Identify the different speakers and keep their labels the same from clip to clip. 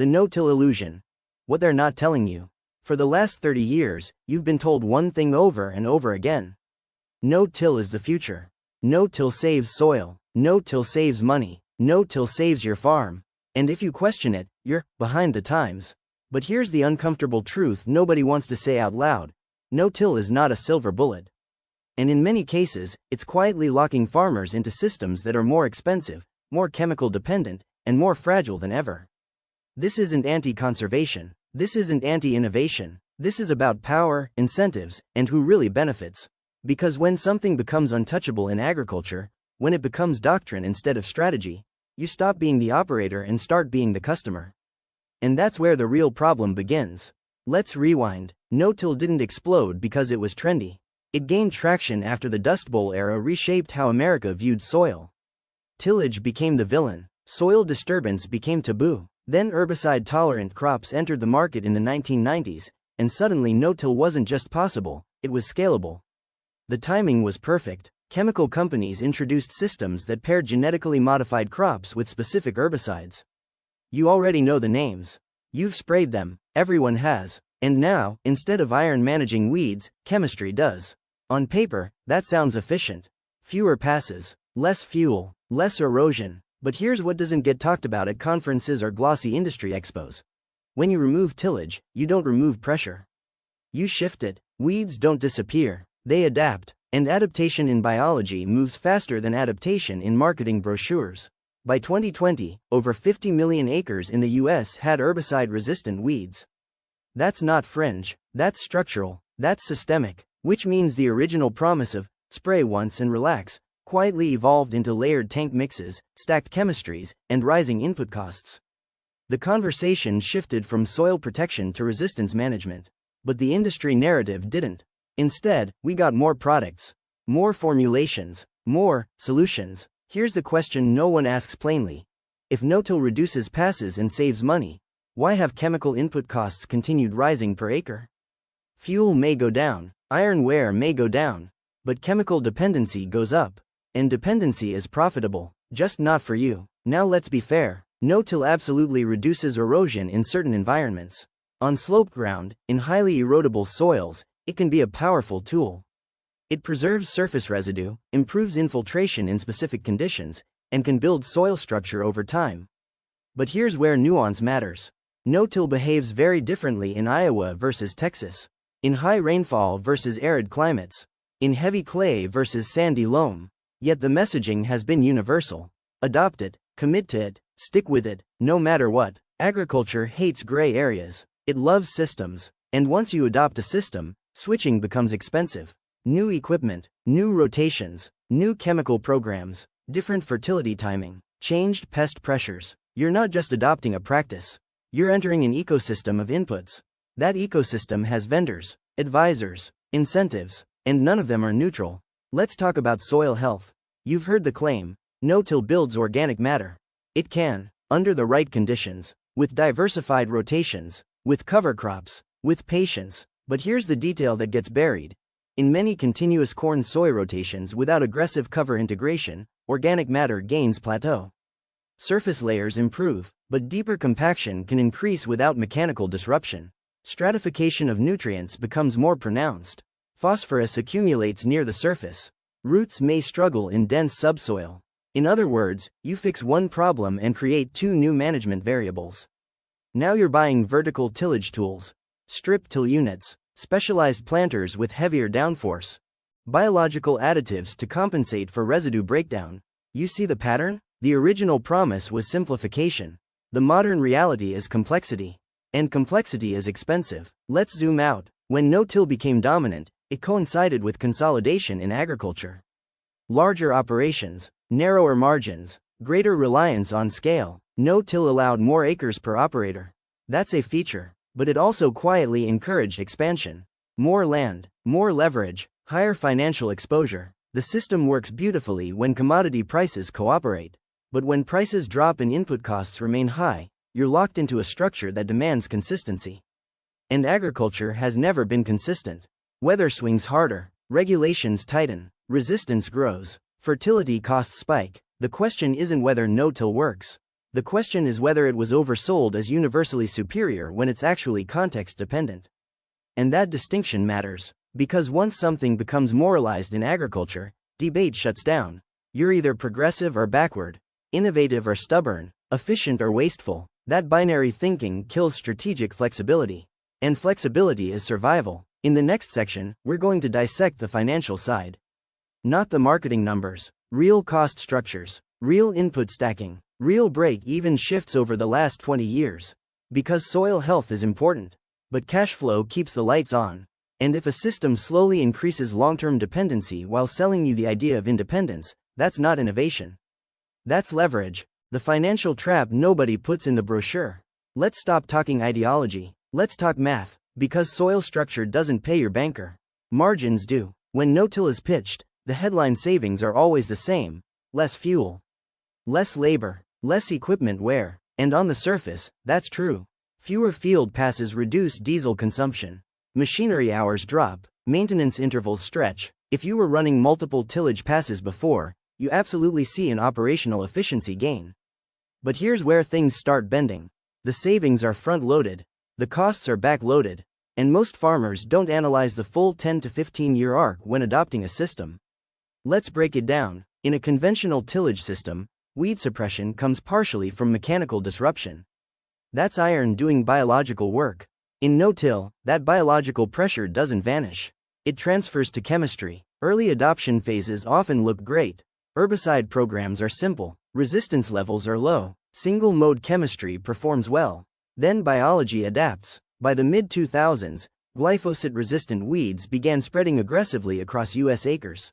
Speaker 1: The no-till illusion. What they're not telling you. For the last 30 years, you've been told one thing over and over again. No-till is the future. No-till saves soil. No-till saves money. No-till saves your farm. And if you question it, you're behind the times. But here's the uncomfortable truth nobody wants to say out loud. No-till is not a silver bullet. And in many cases, it's quietly locking farmers into systems that are more expensive, more chemical dependent, and more fragile than ever. This isn't anti-conservation. This isn't anti-innovation. This is about power, incentives, and who really benefits. Because when something becomes untouchable in agriculture, when it becomes doctrine instead of strategy, you stop being the operator and start being the customer. And that's where the real problem begins. Let's rewind. No-till didn't explode because it was trendy. It gained traction after the Dust Bowl era reshaped how America viewed soil. Tillage became the villain. Soil disturbance became taboo. Then herbicide-tolerant crops entered the market in the 1990s, and suddenly no-till wasn't just possible, it was scalable. The timing was perfect. Chemical companies introduced systems that paired genetically modified crops with specific herbicides. You already know the names. You've sprayed them, everyone has. And now, instead of iron managing weeds, chemistry does. On paper, that sounds efficient. Fewer passes, less fuel, less erosion. But here's what doesn't get talked about at conferences or glossy industry expos. When you remove tillage, you don't remove pressure. You shift it. Weeds don't disappear, they adapt. And adaptation in biology moves faster than adaptation in marketing brochures. By 2020, over 50 million acres in the US had herbicide-resistant weeds. That's not fringe, that's structural, that's systemic, which means the original promise of spray once and relax quietly evolved into layered tank mixes, stacked chemistries, and rising input costs. The conversation shifted from soil protection to resistance management. But the industry narrative didn't. Instead, we got more products, more formulations, more solutions. Here's the question no one asks plainly. If no-till reduces passes and saves money, why have chemical input costs continued rising per acre? Fuel may go down, iron wear may go down, but chemical dependency goes up. And dependency is profitable, just not for you. Now let's be fair. No-till absolutely reduces erosion in certain environments. On sloped ground, in highly erodible soils, it can be a powerful tool. It preserves surface residue, improves infiltration in specific conditions, and can build soil structure over time. But here's where nuance matters. No-till behaves very differently in Iowa versus Texas, in high rainfall versus arid climates, in heavy clay versus sandy loam. Yet the messaging has been universal. Adopt it, commit to it, stick with it, no matter what. Agriculture hates gray areas. It loves systems. And once you adopt a system, switching becomes expensive. New equipment, new rotations, new chemical programs, different fertility timing, changed pest pressures. You're not just adopting a practice. You're entering an ecosystem of inputs. That ecosystem has vendors, advisors, incentives, and none of them are neutral. Let's talk about soil health. You've heard the claim, no-till builds organic matter. It can, under the right conditions, with diversified rotations, with cover crops, with patience. But here's the detail that gets buried. In many continuous corn-soy rotations without aggressive cover integration, organic matter gains plateau. Surface layers improve, but deeper compaction can increase without mechanical disruption. Stratification of nutrients becomes more pronounced. Phosphorus accumulates near the surface. Roots may struggle in dense subsoil. In other words, you fix one problem and create two new management variables. Now you're buying vertical tillage tools, strip till units, specialized planters with heavier downforce, biological additives to compensate for residue breakdown. You see the pattern? The original promise was simplification. The modern reality is complexity. And complexity is expensive. Let's zoom out. When no-till became dominant, it coincided with consolidation in agriculture. Larger operations, narrower margins, greater reliance on scale. No-till allowed more acres per operator. That's a feature, but it also quietly encouraged expansion. More land, more leverage, higher financial exposure. The system works beautifully when commodity prices cooperate. But when prices drop and input costs remain high, you're locked into a structure that demands consistency. And agriculture has never been consistent. Weather swings harder, regulations tighten, resistance grows, fertility costs spike. The question isn't whether no-till works. The question is whether it was oversold as universally superior when it's actually context-dependent. And that distinction matters, because once something becomes moralized in agriculture, debate shuts down. You're either progressive or backward, innovative or stubborn, efficient or wasteful. That binary thinking kills strategic flexibility. And flexibility is survival. In the next section, we're going to dissect the financial side. Not the marketing numbers, real cost structures, real input stacking, real break-even shifts over the last 20 years. Because soil health is important, but cash flow keeps the lights on. And if a system slowly increases long-term dependency while selling you the idea of independence, that's not innovation. That's leverage, the financial trap nobody puts in the brochure. Let's stop talking ideology, let's talk math, because soil structure doesn't pay your banker. Margins do. When no-till is pitched, the headline savings are always the same: less fuel, less labor, less equipment wear. And on the surface, that's true. Fewer field passes reduce diesel consumption. Machinery hours drop, maintenance intervals stretch. If you were running multiple tillage passes before, you absolutely see an operational efficiency gain. But here's where things start bending. The savings are front-loaded, the costs are back-loaded, and most farmers don't analyze the full 10 to 15-year arc when adopting a system. Let's break it down. In a conventional tillage system, weed suppression comes partially from mechanical disruption. That's iron doing biological work. In no-till, that biological pressure doesn't vanish. It transfers to chemistry. Early adoption phases often look great. Herbicide programs are simple, resistance levels are low, single-mode chemistry performs well. Then biology adapts. By the mid-2000s, glyphosate-resistant weeds began spreading aggressively across U.S. acres.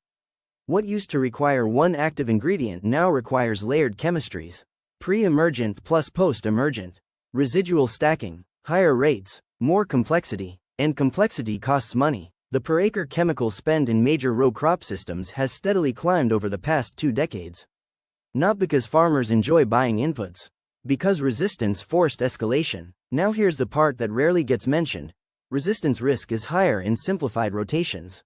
Speaker 1: What used to require one active ingredient now requires layered chemistries. Pre-emergent plus post-emergent. Residual stacking, higher rates, more complexity, and complexity costs money. The per-acre chemical spend in major row crop systems has steadily climbed over the past 2 decades. Not because farmers enjoy buying inputs. Because resistance forced escalation. Now here's the part that rarely gets mentioned. Resistance risk is higher in simplified rotations.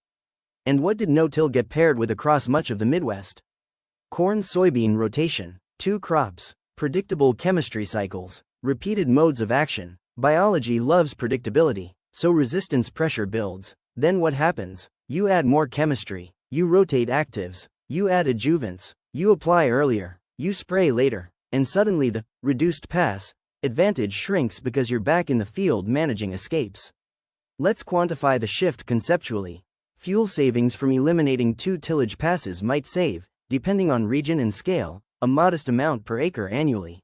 Speaker 1: And what did no-till get paired with across much of the Midwest? Corn-soybean rotation. 2 crops. Predictable chemistry cycles. Repeated modes of action. Biology loves predictability, so resistance pressure builds. Then what happens? You add more chemistry, you rotate actives, you add adjuvants, you apply earlier, you spray later, and suddenly the reduced pass advantage shrinks because you're back in the field managing escapes. Let's quantify the shift conceptually. Fuel savings from eliminating 2 tillage passes might save, depending on region and scale, a modest amount per acre annually.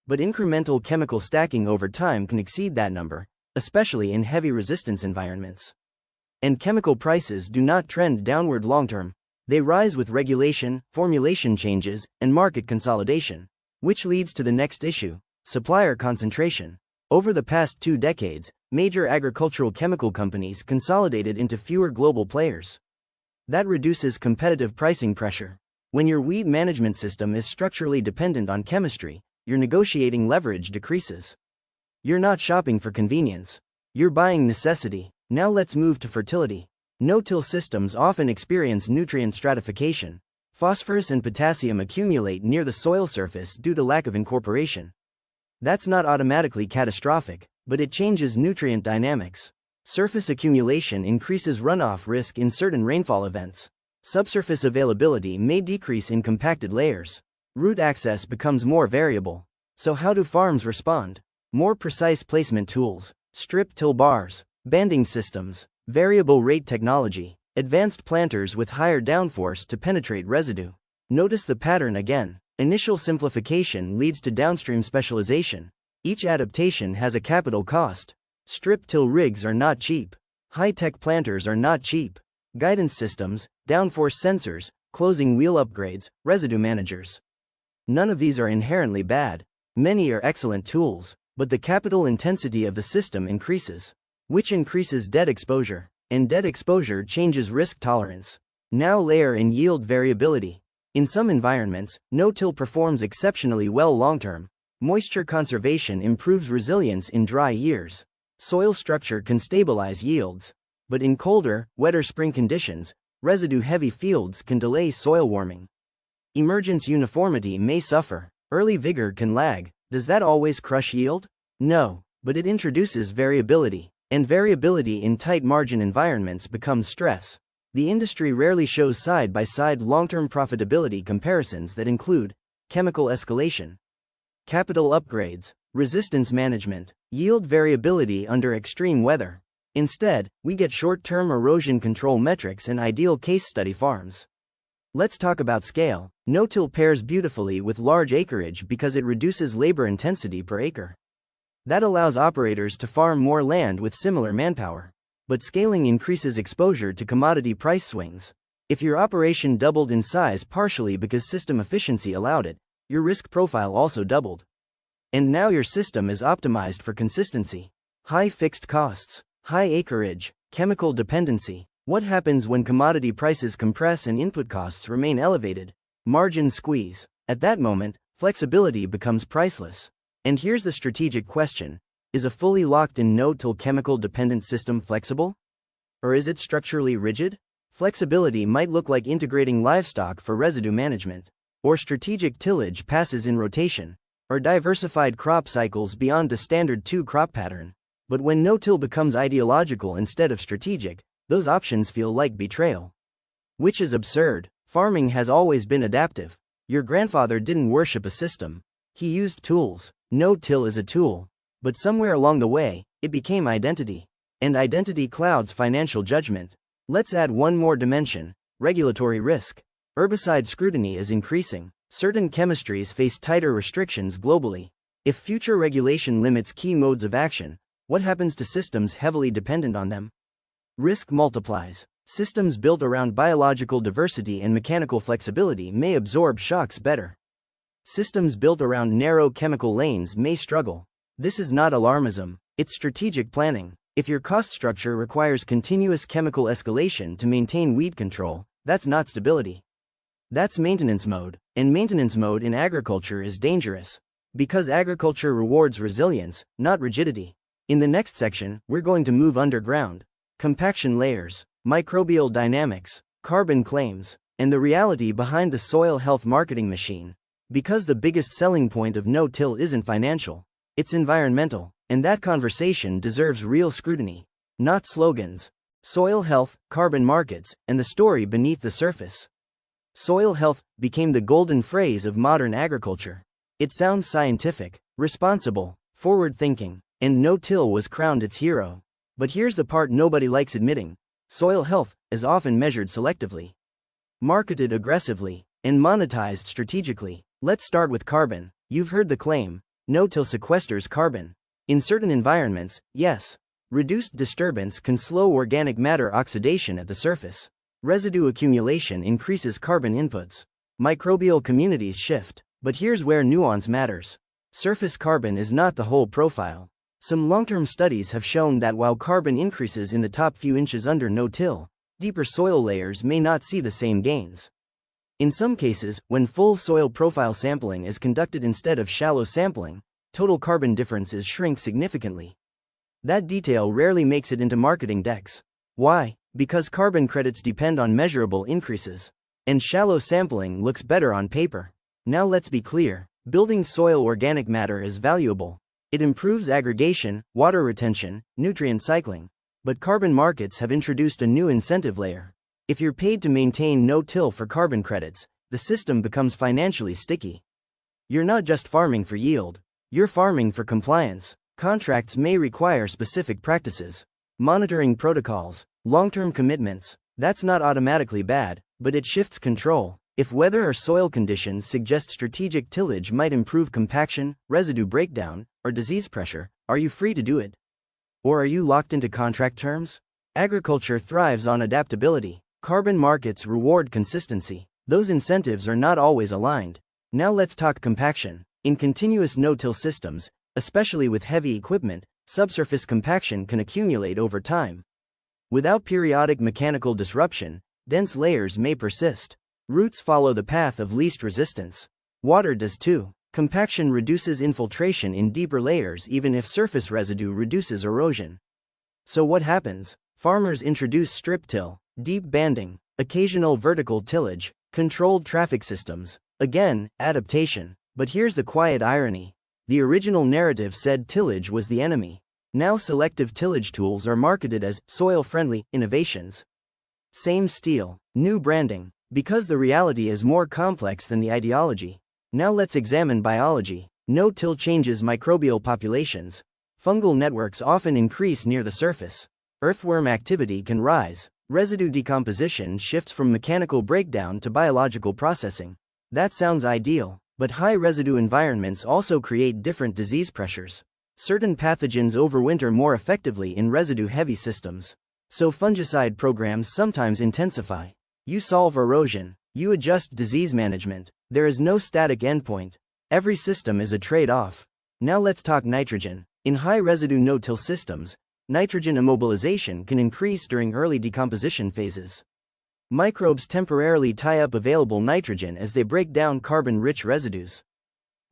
Speaker 1: But incremental chemical stacking over time can exceed that number, especially in heavy resistance environments. And chemical prices do not trend downward long-term. They rise with regulation, formulation changes, and market consolidation. Which leads to the next issue: supplier concentration. Over the past 2 decades, major agricultural chemical companies consolidated into fewer global players. That reduces competitive pricing pressure. When your weed management system is structurally dependent on chemistry, your negotiating leverage decreases. You're not shopping for convenience. You're buying necessity. Now let's move to fertility. No-till systems often experience nutrient stratification. Phosphorus and potassium accumulate near the soil surface due to lack of incorporation. That's not automatically catastrophic, but it changes nutrient dynamics. Surface accumulation increases runoff risk in certain rainfall events. Subsurface availability may decrease in compacted layers. Root access becomes more variable. So how do farms respond? More precise placement tools, strip-till bars, banding systems, variable rate technology, advanced planters with higher downforce to penetrate residue. Notice the pattern again. Initial simplification leads to downstream specialization. Each adaptation has a capital cost. Strip-till rigs are not cheap. High-tech planters are not cheap. Guidance systems, downforce sensors, closing wheel upgrades, residue managers. None of these are inherently bad. Many are excellent tools, but the capital intensity of the system increases, which increases debt exposure, and debt exposure changes risk tolerance. Now layer in yield variability. In some environments, no-till performs exceptionally well long-term. Moisture conservation improves resilience in dry years. Soil structure can stabilize yields. But in colder, wetter spring conditions, residue-heavy fields can delay soil warming. Emergence uniformity may suffer. Early vigor can lag. Does that always crush yield? No, but it introduces variability, and variability in tight margin environments becomes stress. The industry rarely shows side-by-side long-term profitability comparisons that include chemical escalation, capital upgrades, resistance management, yield variability under extreme weather. Instead, we get short-term erosion control metrics and ideal case study farms. Let's talk about scale. No-till pairs beautifully with large acreage because it reduces labor intensity per acre. That allows operators to farm more land with similar manpower. But scaling increases exposure to commodity price swings. If your operation doubled in size partially because system efficiency allowed it, your risk profile also doubled. And now your system is optimized for consistency. High fixed costs, high acreage, chemical dependency. What happens when commodity prices compress and input costs remain elevated? Margin squeeze. At that moment, flexibility becomes priceless. And here's the strategic question. Is a fully locked-in no-till chemical-dependent system flexible? Or is it structurally rigid? Flexibility might look like integrating livestock for residue management, or strategic tillage passes in rotation, or diversified crop cycles beyond the standard two-crop pattern. But when no-till becomes ideological instead of strategic, those options feel like betrayal. Which is absurd. Farming has always been adaptive. Your grandfather didn't worship a system. He used tools. No-till is a tool. But somewhere along the way, it became identity. And identity clouds financial judgment. Let's add one more dimension: regulatory risk. Herbicide scrutiny is increasing. Certain chemistries face tighter restrictions globally. If future regulation limits key modes of action, what happens to systems heavily dependent on them? Risk multiplies. Systems built around biological diversity and mechanical flexibility may absorb shocks better. Systems built around narrow chemical lanes may struggle. This is not alarmism, it's strategic planning. If your cost structure requires continuous chemical escalation to maintain weed control, that's not stability. That's maintenance mode, and maintenance mode in agriculture is dangerous. Because agriculture rewards resilience, not rigidity. In the next section, we're going to move underground. Compaction layers, microbial dynamics, carbon claims, and the reality behind the soil health marketing machine. Because the biggest selling point of no-till isn't financial. It's environmental, and that conversation deserves real scrutiny, not slogans. Soil health, carbon markets, and the story beneath the surface. Soil health became the golden phrase of modern agriculture. It sounds scientific, responsible, forward-thinking, and no-till was crowned its hero. But here's the part nobody likes admitting. Soil health is often measured selectively, marketed aggressively, and monetized strategically. Let's start with carbon. You've heard the claim. No-till sequesters carbon. In certain environments, yes. Reduced disturbance can slow organic matter oxidation at the surface. Residue accumulation increases carbon inputs. Microbial communities shift. But here's where nuance matters. Surface carbon is not the whole profile. Some long-term studies have shown that while carbon increases in the top few inches under no-till, deeper soil layers may not see the same gains. In some cases, when full soil profile sampling is conducted instead of shallow sampling, total carbon differences shrink significantly. That detail rarely makes it into marketing decks. Why? Because carbon credits depend on measurable increases, and shallow sampling looks better on paper. Now let's be clear, building soil organic matter is valuable. It improves aggregation, water retention, nutrient cycling. But carbon markets have introduced a new incentive layer. If you're paid to maintain no-till for carbon credits, the system becomes financially sticky. You're not just farming for yield. You're farming for compliance. Contracts may require specific practices, monitoring protocols, long-term commitments. That's not automatically bad, but it shifts control. If weather or soil conditions suggest strategic tillage might improve compaction, residue breakdown, or disease pressure, are you free to do it? Or are you locked into contract terms? Agriculture thrives on adaptability. Carbon markets reward consistency. Those incentives are not always aligned. Now let's talk compaction. In continuous no-till systems, especially with heavy equipment, subsurface compaction can accumulate over time. Without periodic mechanical disruption, dense layers may persist. Roots follow the path of least resistance. Water does too. Compaction reduces infiltration in deeper layers even if surface residue reduces erosion. So what happens? Farmers introduce strip till, deep banding, occasional vertical tillage, controlled traffic systems. Again, adaptation. But here's the quiet irony. The original narrative said tillage was the enemy. Now selective tillage tools are marketed as soil-friendly innovations. Same steel, new branding, because the reality is more complex than the ideology. Now let's examine biology. No-till changes microbial populations. Fungal networks often increase near the surface. Earthworm activity can rise. Residue decomposition shifts from mechanical breakdown to biological processing. That sounds ideal, but high residue environments also create different disease pressures. Certain pathogens overwinter more effectively in residue-heavy systems. So fungicide programs sometimes intensify. You solve erosion, you adjust disease management. There is no static endpoint. Every system is a trade-off. Now let's talk nitrogen. In high-residue no-till systems, nitrogen immobilization can increase during early decomposition phases. Microbes temporarily tie up available nitrogen as they break down carbon-rich residues.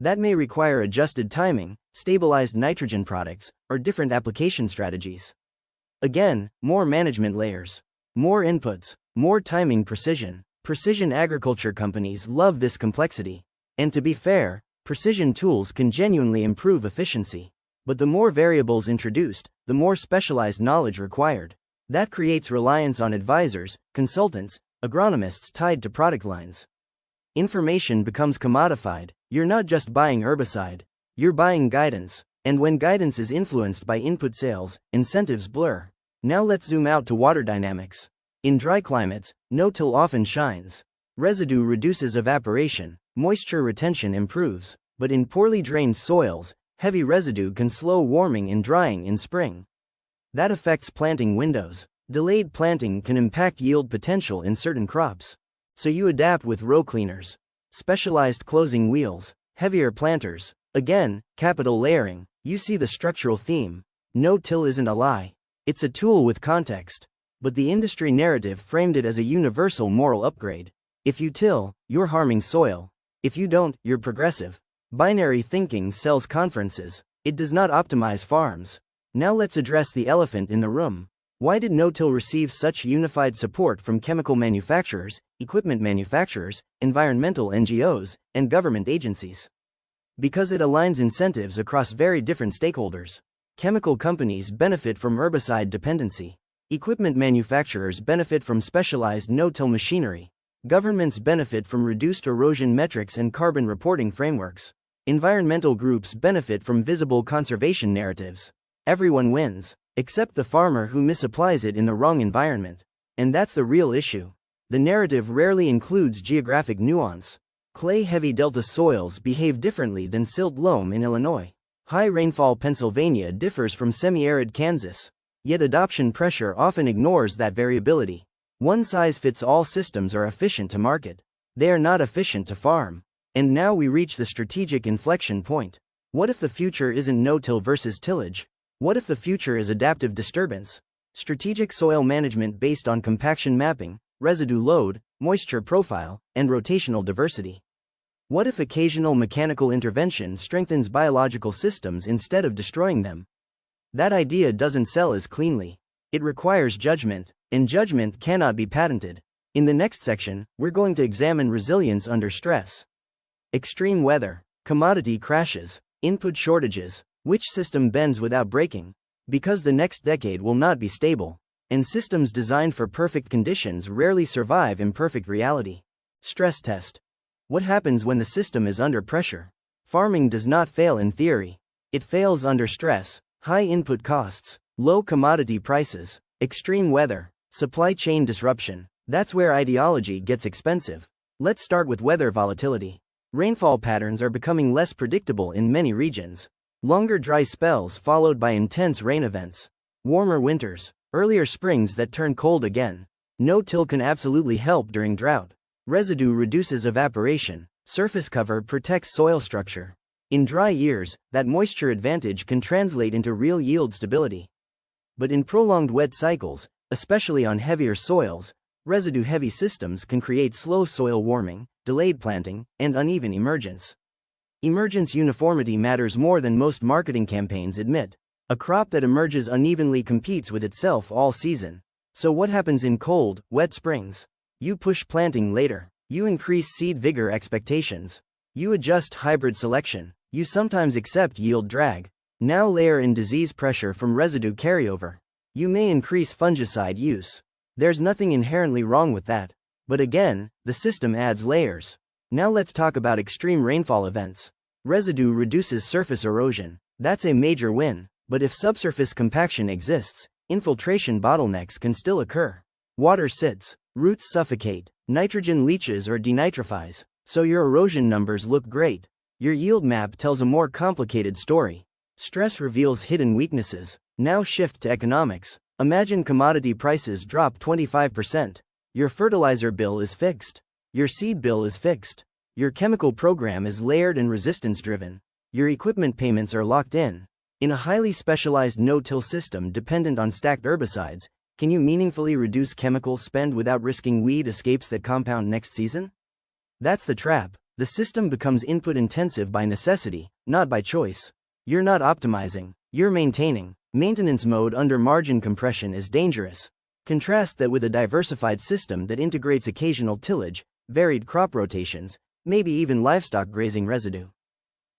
Speaker 1: That may require adjusted timing, stabilized nitrogen products, or different application strategies. Again, more management layers, more inputs, more timing precision. Precision agriculture companies love this complexity. And to be fair, precision tools can genuinely improve efficiency. But the more variables introduced, the more specialized knowledge required. That creates reliance on advisors, consultants, agronomists tied to product lines. Information becomes commodified. You're not just buying herbicide, you're buying guidance. And when guidance is influenced by input sales, incentives blur. Now let's zoom out to water dynamics. In dry climates, no-till often shines. Residue reduces evaporation, moisture retention improves. But in poorly drained soils, heavy residue can slow warming and drying in spring. That affects planting windows. Delayed planting can impact yield potential in certain crops. So you adapt with row cleaners, specialized closing wheels, heavier planters. Again, capital layering. You see the structural theme. No-till isn't a lie. It's a tool with context. But the industry narrative framed it as a universal moral upgrade. If you till, you're harming soil. If you don't, you're progressive. Binary thinking sells conferences. It does not optimize farms. Now let's address the elephant in the room. Why did no-till receive such unified support from chemical manufacturers, equipment manufacturers, environmental NGOs, and government agencies? Because it aligns incentives across very different stakeholders. Chemical companies benefit from herbicide dependency. Equipment manufacturers benefit from specialized no-till machinery. Governments benefit from reduced erosion metrics and carbon reporting frameworks. Environmental groups benefit from visible conservation narratives. Everyone wins, except the farmer who misapplies it in the wrong environment. And that's the real issue. The narrative rarely includes geographic nuance. Clay-heavy delta soils behave differently than silt loam in Illinois. High rainfall Pennsylvania differs from semi-arid Kansas. Yet adoption pressure often ignores that variability. One-size-fits-all systems are efficient to market. They are not efficient to farm. And now we reach the strategic inflection point. What if the future isn't no-till versus tillage? What if the future is adaptive disturbance? Strategic soil management based on compaction mapping, residue load, moisture profile, and rotational diversity. What if occasional mechanical intervention strengthens biological systems instead of destroying them? That idea doesn't sell as cleanly. It requires judgment, and judgment cannot be patented. In the next section, we're going to examine resilience under stress. Extreme weather, commodity crashes, input shortages. Which system bends without breaking? Because the next decade will not be stable. And systems designed for perfect conditions rarely survive imperfect reality. Stress test. What happens when the system is under pressure? Farming does not fail in theory. It fails under stress, high input costs, low commodity prices, extreme weather, supply chain disruption. That's where ideology gets expensive. Let's start with weather volatility. Rainfall patterns are becoming less predictable in many regions. Longer dry spells followed by intense rain events. Warmer winters, earlier springs that turn cold again. No-till can absolutely help during drought. Residue reduces evaporation, surface cover protects soil structure. In dry years, that moisture advantage can translate into real yield stability. But in prolonged wet cycles, especially on heavier soils, residue-heavy systems can create slow soil warming, delayed planting, and uneven emergence. Emergence uniformity matters more than most marketing campaigns admit. A crop that emerges unevenly competes with itself all season. So what happens in cold, wet springs? You push planting later. You increase seed vigor expectations. You adjust hybrid selection. You sometimes accept yield drag. Now layer in disease pressure from residue carryover. You may increase fungicide use. There's nothing inherently wrong with that. But again, the system adds layers. Now let's talk about extreme rainfall events. Residue reduces surface erosion. That's a major win. But if subsurface compaction exists, infiltration bottlenecks can still occur. Water sits, roots suffocate, nitrogen leaches or denitrifies, so your erosion numbers look great. Your yield map tells a more complicated story. Stress reveals hidden weaknesses. Now shift to economics. Imagine commodity prices drop 25%. Your fertilizer bill is fixed. Your seed bill is fixed. Your chemical program is layered and resistance driven. Your equipment payments are locked in. In a highly specialized no-till system dependent on stacked herbicides, can you meaningfully reduce chemical spend without risking weed escapes that compound next season? That's the trap. The system becomes input intensive by necessity, not by choice. You're not optimizing, you're maintaining. Maintenance mode under margin compression is dangerous. Contrast that with a diversified system that integrates occasional tillage, varied crop rotations, maybe even livestock grazing residue.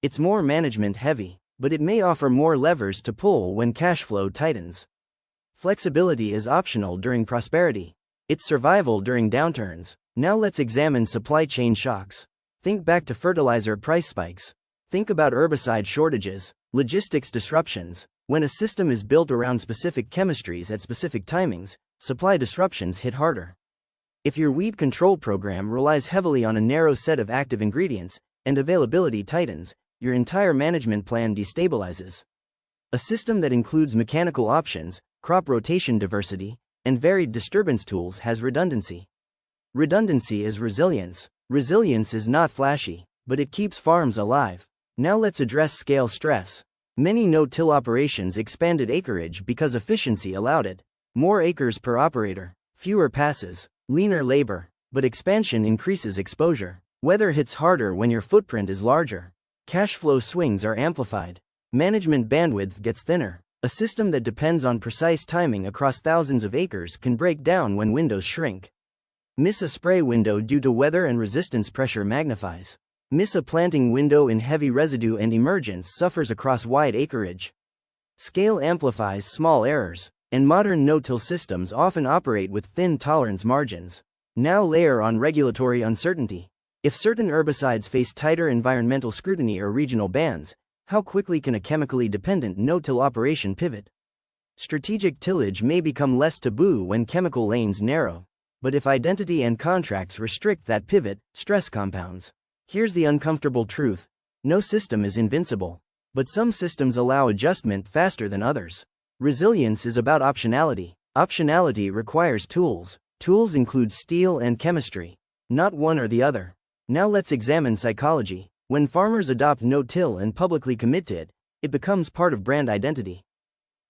Speaker 1: It's more management heavy, but it may offer more levers to pull when cash flow tightens. Flexibility is optional during prosperity. It's survival during downturns. Now let's examine supply chain shocks. Think back to fertilizer price spikes. Think about herbicide shortages, logistics disruptions. When a system is built around specific chemistries at specific timings, supply disruptions hit harder. If your weed control program relies heavily on a narrow set of active ingredients, and availability tightens, your entire management plan destabilizes. A system that includes mechanical options, crop rotation diversity, and varied disturbance tools has redundancy. Redundancy is resilience. Resilience is not flashy, but it keeps farms alive. Now let's address scale stress. Many no-till operations expanded acreage because efficiency allowed it. More acres per operator, fewer passes, leaner labor, but expansion increases exposure. Weather hits harder when your footprint is larger. Cash flow swings are amplified. Management bandwidth gets thinner. A system that depends on precise timing across thousands of acres can break down when windows shrink. Miss a spray window due to weather and resistance pressure magnifies. Miss a planting window in heavy residue and emergence suffers across wide acreage. Scale amplifies small errors, and modern no-till systems often operate with thin tolerance margins. Now layer on regulatory uncertainty. If certain herbicides face tighter environmental scrutiny or regional bans, how quickly can a chemically dependent no-till operation pivot? Strategic tillage may become less taboo when chemical lanes narrow. But if identity and contracts restrict that pivot, stress compounds. Here's the uncomfortable truth. No system is invincible. But some systems allow adjustment faster than others. Resilience is about optionality. Optionality requires tools. Tools include steel and chemistry, not one or the other. Now let's examine psychology. When farmers adopt no-till and publicly commit to it, it becomes part of brand identity.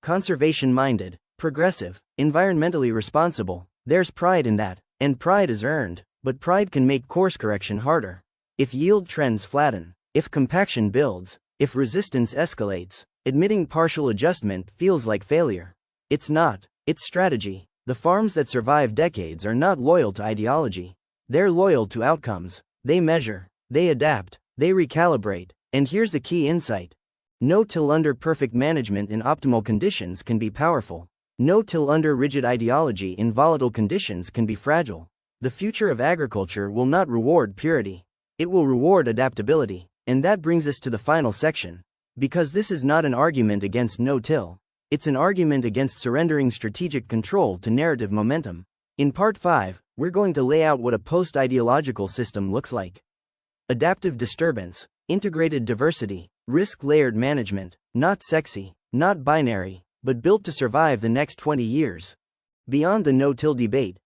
Speaker 1: Conservation-minded, progressive, environmentally responsible. There's pride in that, and pride is earned, but pride can make course correction harder. If yield trends flatten, if compaction builds, if resistance escalates, admitting partial adjustment feels like failure. It's not, it's strategy. The farms that survive decades are not loyal to ideology. They're loyal to outcomes. They measure, they adapt, they recalibrate. And here's the key insight. No-till under perfect management in optimal conditions can be powerful. No-till under rigid ideology in volatile conditions can be fragile. The future of agriculture will not reward purity. It will reward adaptability. And that brings us to the final section. Because this is not an argument against no-till. It's an argument against surrendering strategic control to narrative momentum. In Part 5, we're going to lay out what a post-ideological system looks like. Adaptive disturbance, integrated diversity, risk-layered management, not sexy, not binary, but built to survive the next 20 years. Beyond the no-till debate.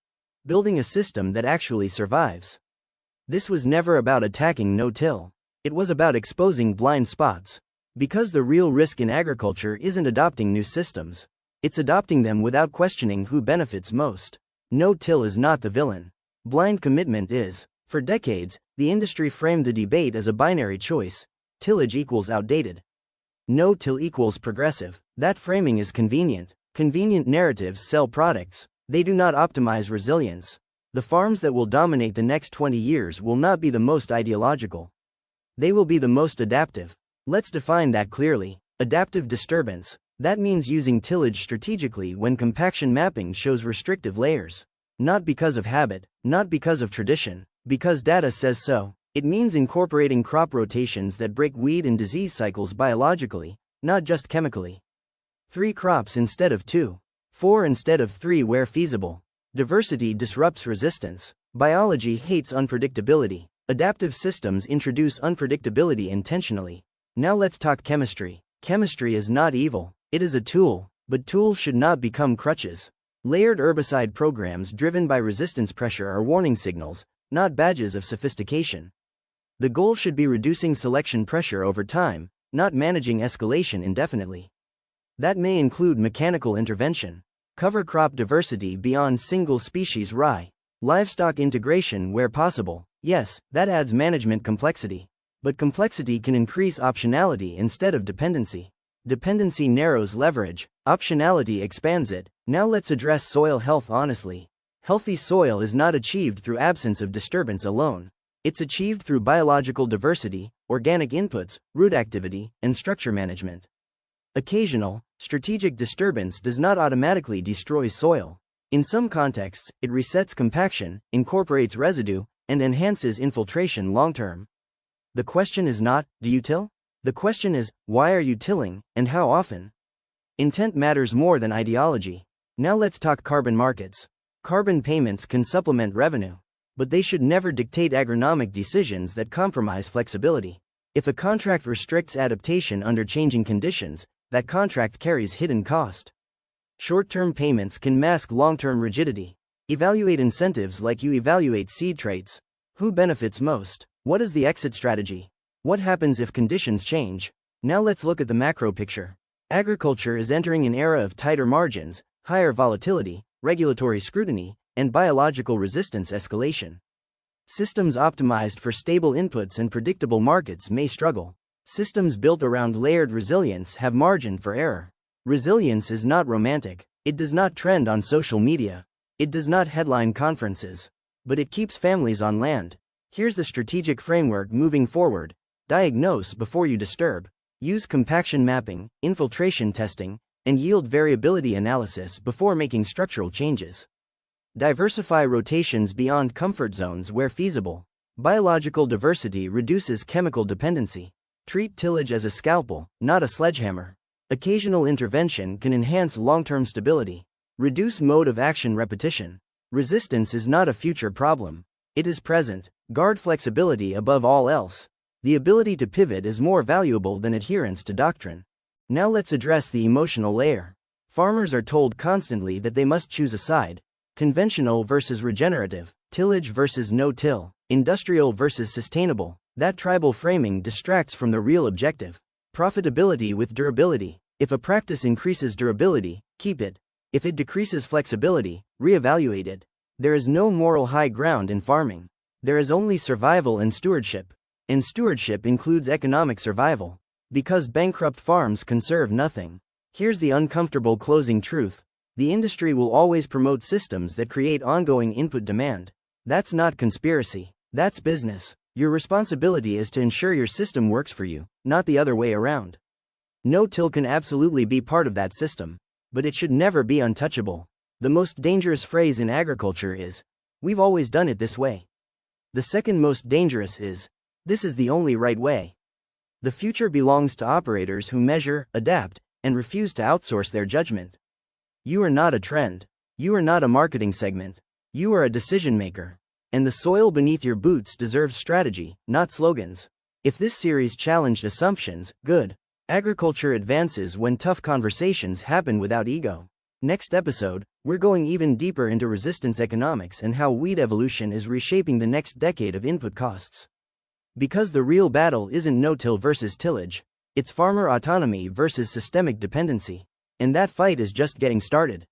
Speaker 1: Building a system that actually survives. This was never about attacking no-till. It was about exposing blind spots. Because the real risk in agriculture isn't adopting new systems. It's adopting them without questioning who benefits most. No-till is not the villain. Blind commitment is. For decades, the industry framed the debate as a binary choice. Tillage equals outdated. No-till equals progressive. That framing is convenient. Convenient narratives sell products. They do not optimize resilience. The farms that will dominate the next 20 years will not be the most ideological. They will be the most adaptive. Let's define that clearly. Adaptive disturbance. That means using tillage strategically when compaction mapping shows restrictive layers. Not because of habit, not because of tradition, because data says so. It means incorporating crop rotations that break weed and disease cycles biologically, not just chemically. 3 crops instead of 2. 4 instead of 3 where feasible. Diversity disrupts resistance. Biology hates unpredictability. Adaptive systems introduce unpredictability intentionally. Now let's talk chemistry. Chemistry is not evil. It is a tool, but tools should not become crutches. Layered herbicide programs driven by resistance pressure are warning signals, not badges of sophistication. The goal should be reducing selection pressure over time, not managing escalation indefinitely. That may include mechanical intervention, cover crop diversity beyond single species rye, livestock integration where possible. Yes, that adds management complexity. But complexity can increase optionality instead of dependency. Dependency narrows leverage, optionality expands it. Now let's address soil health honestly. Healthy soil is not achieved through absence of disturbance alone. It's achieved through biological diversity, organic inputs, root activity, and structure management. Occasional, strategic disturbance does not automatically destroy soil. In some contexts, it resets compaction, incorporates residue, and enhances infiltration long-term. The question is not, do you till? The question is, why are you tilling, and how often? Intent matters more than ideology. Now let's talk carbon markets. Carbon payments can supplement revenue, but they should never dictate agronomic decisions that compromise flexibility. If a contract restricts adaptation under changing conditions, that contract carries hidden cost. Short-term payments can mask long-term rigidity. Evaluate incentives like you evaluate seed traits. Who benefits most? What is the exit strategy? What happens if conditions change? Now let's look at the macro picture. Agriculture is entering an era of tighter margins, higher volatility, regulatory scrutiny, and biological resistance escalation. Systems optimized for stable inputs and predictable markets may struggle. Systems built around layered resilience have margin for error. Resilience is not romantic. It does not trend on social media. It does not headline conferences. But it keeps families on land. Here's the strategic framework moving forward. Diagnose before you disturb. Use compaction mapping, infiltration testing, and yield variability analysis before making structural changes. Diversify rotations beyond comfort zones where feasible. Biological diversity reduces chemical dependency. Treat tillage as a scalpel, not a sledgehammer. Occasional intervention can enhance long-term stability. Reduce mode of action repetition. Resistance is not a future problem. It is present. Guard flexibility above all else. The ability to pivot is more valuable than adherence to doctrine. Now let's address the emotional layer. Farmers are told constantly that they must choose a side. Conventional versus regenerative, tillage versus no-till, industrial versus sustainable. That tribal framing distracts from the real objective. Profitability with durability. If a practice increases durability, keep it. If it decreases flexibility, reevaluate it. There is no moral high ground in farming. There is only survival and stewardship. And stewardship includes economic survival. Because bankrupt farms conserve nothing. Here's the uncomfortable closing truth. The industry will always promote systems that create ongoing input demand. That's not conspiracy. That's business. Your responsibility is to ensure your system works for you, not the other way around. No-till can absolutely be part of that system, but it should never be untouchable. The most dangerous phrase in agriculture is, "We've always done it this way." The second most dangerous is, "This is the only right way." The future belongs to operators who measure, adapt, and refuse to outsource their judgment. You are not a trend. You are not a marketing segment. You are a decision maker. And the soil beneath your boots deserves strategy, not slogans. If this series challenged assumptions, good. Agriculture advances when tough conversations happen without ego. Next episode, we're going even deeper into resistance economics and how weed evolution is reshaping the next decade of input costs. Because the real battle isn't no-till versus tillage, it's farmer autonomy versus systemic dependency. And that fight is just getting started.